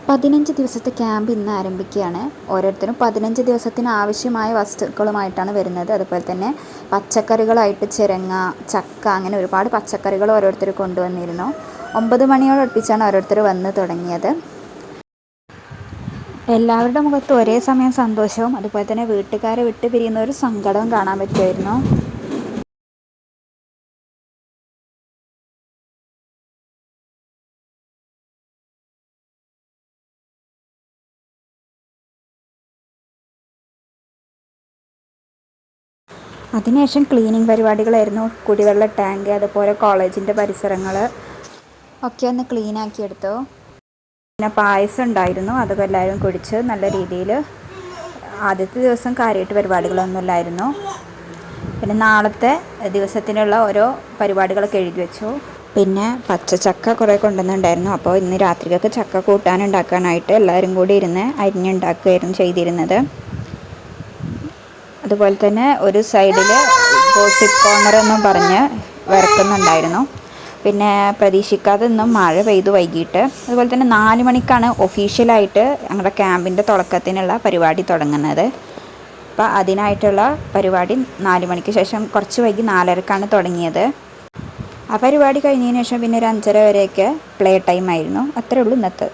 15 ദിവസത്തെ ക്യാമ്പ് ഇന്ന് ആരംഭിക്കുകയാണ്. ഓരോരുത്തരും 15 ദിവസത്തിന് ആവശ്യമായ വസ്തുക്കളുമായിട്ടാണ് വരുന്നത്. അതുപോലെ തന്നെ പച്ചക്കറികളായിട്ട് ചിരങ്ങ, ചക്ക, അങ്ങനെ ഒരുപാട് പച്ചക്കറികൾ ഓരോരുത്തർ കൊണ്ടുവന്നിരുന്നു. 9 മണിയോട് അടുപ്പിച്ചാണ് ഓരോരുത്തർ വന്ന് തുടങ്ങിയത്. എല്ലാവരുടെ മുഖത്ത് ഒരേ സമയം സന്തോഷവും അതുപോലെ തന്നെ വീട്ടുകാരെ വിട്ട് പിരിയുന്ന ഒരു സങ്കടവും കാണാൻ പറ്റുമായിരുന്നു. അതിനുശേഷം ക്ലീനിങ് പരിപാടികളായിരുന്നു. കുടിവെള്ള ടാങ്ക്, അതുപോലെ കോളേജിൻ്റെ പരിസരങ്ങൾ ഒക്കെ ഒന്ന് ക്ലീനാക്കി എടുത്തു. പിന്നെ പായസം ഉണ്ടായിരുന്നു, അതൊക്കെ എല്ലാവരും കുടിച്ച് നല്ല രീതിയിൽ. ആദ്യത്തെ ദിവസം കാര്യമായിട്ട് പരിപാടികളൊന്നുമില്ലായിരുന്നു. പിന്നെ നാളത്തെ ദിവസത്തിനുള്ള ഓരോ പരിപാടികളൊക്കെ എഴുതി വെച്ചു. പിന്നെ പച്ചച്ചക്ക കുറേ കൊണ്ടുവന്നിട്ടുണ്ടായിരുന്നു. അപ്പോൾ ഇന്ന് രാത്രിക്കൊക്കെ ചക്ക കൂട്ടാനുണ്ടാക്കാനായിട്ട് എല്ലാവരും കൂടി ഇരുന്ന് അരിഞ്ഞുണ്ടാക്കുകയായിരുന്നു ചെയ്തിരുന്നത്. അതുപോലെ തന്നെ ഒരു സൈഡിൽ ഗോസിപ്പ് കോർണർ എന്നും പറഞ്ഞ് വരക്കുന്നുണ്ടായിരുന്നു. പിന്നെ പ്രതീക്ഷിക്കാതെ ഇന്നും മഴ പെയ്തു വൈകിട്ട്. അതുപോലെ തന്നെ 4 മണിക്കാണ് ഒഫീഷ്യലായിട്ട് ഞങ്ങളുടെ ക്യാമ്പിൻ്റെ തുടക്കത്തിനുള്ള പരിപാടി തുടങ്ങുന്നത്. അപ്പോൾ അതിനായിട്ടുള്ള പരിപാടി 4 മണിക്ക് ശേഷം കുറച്ച് വൈകി 4:30ക്കാണ് തുടങ്ങിയത്. ആ പരിപാടി കഴിഞ്ഞതിന് ശേഷം പിന്നെ ഒരു 5:30 വരെയൊക്കെ പ്ലേ ടൈം ആയിരുന്നു. അത്രേ ഉള്ളൂ ഇന്നത്തെ.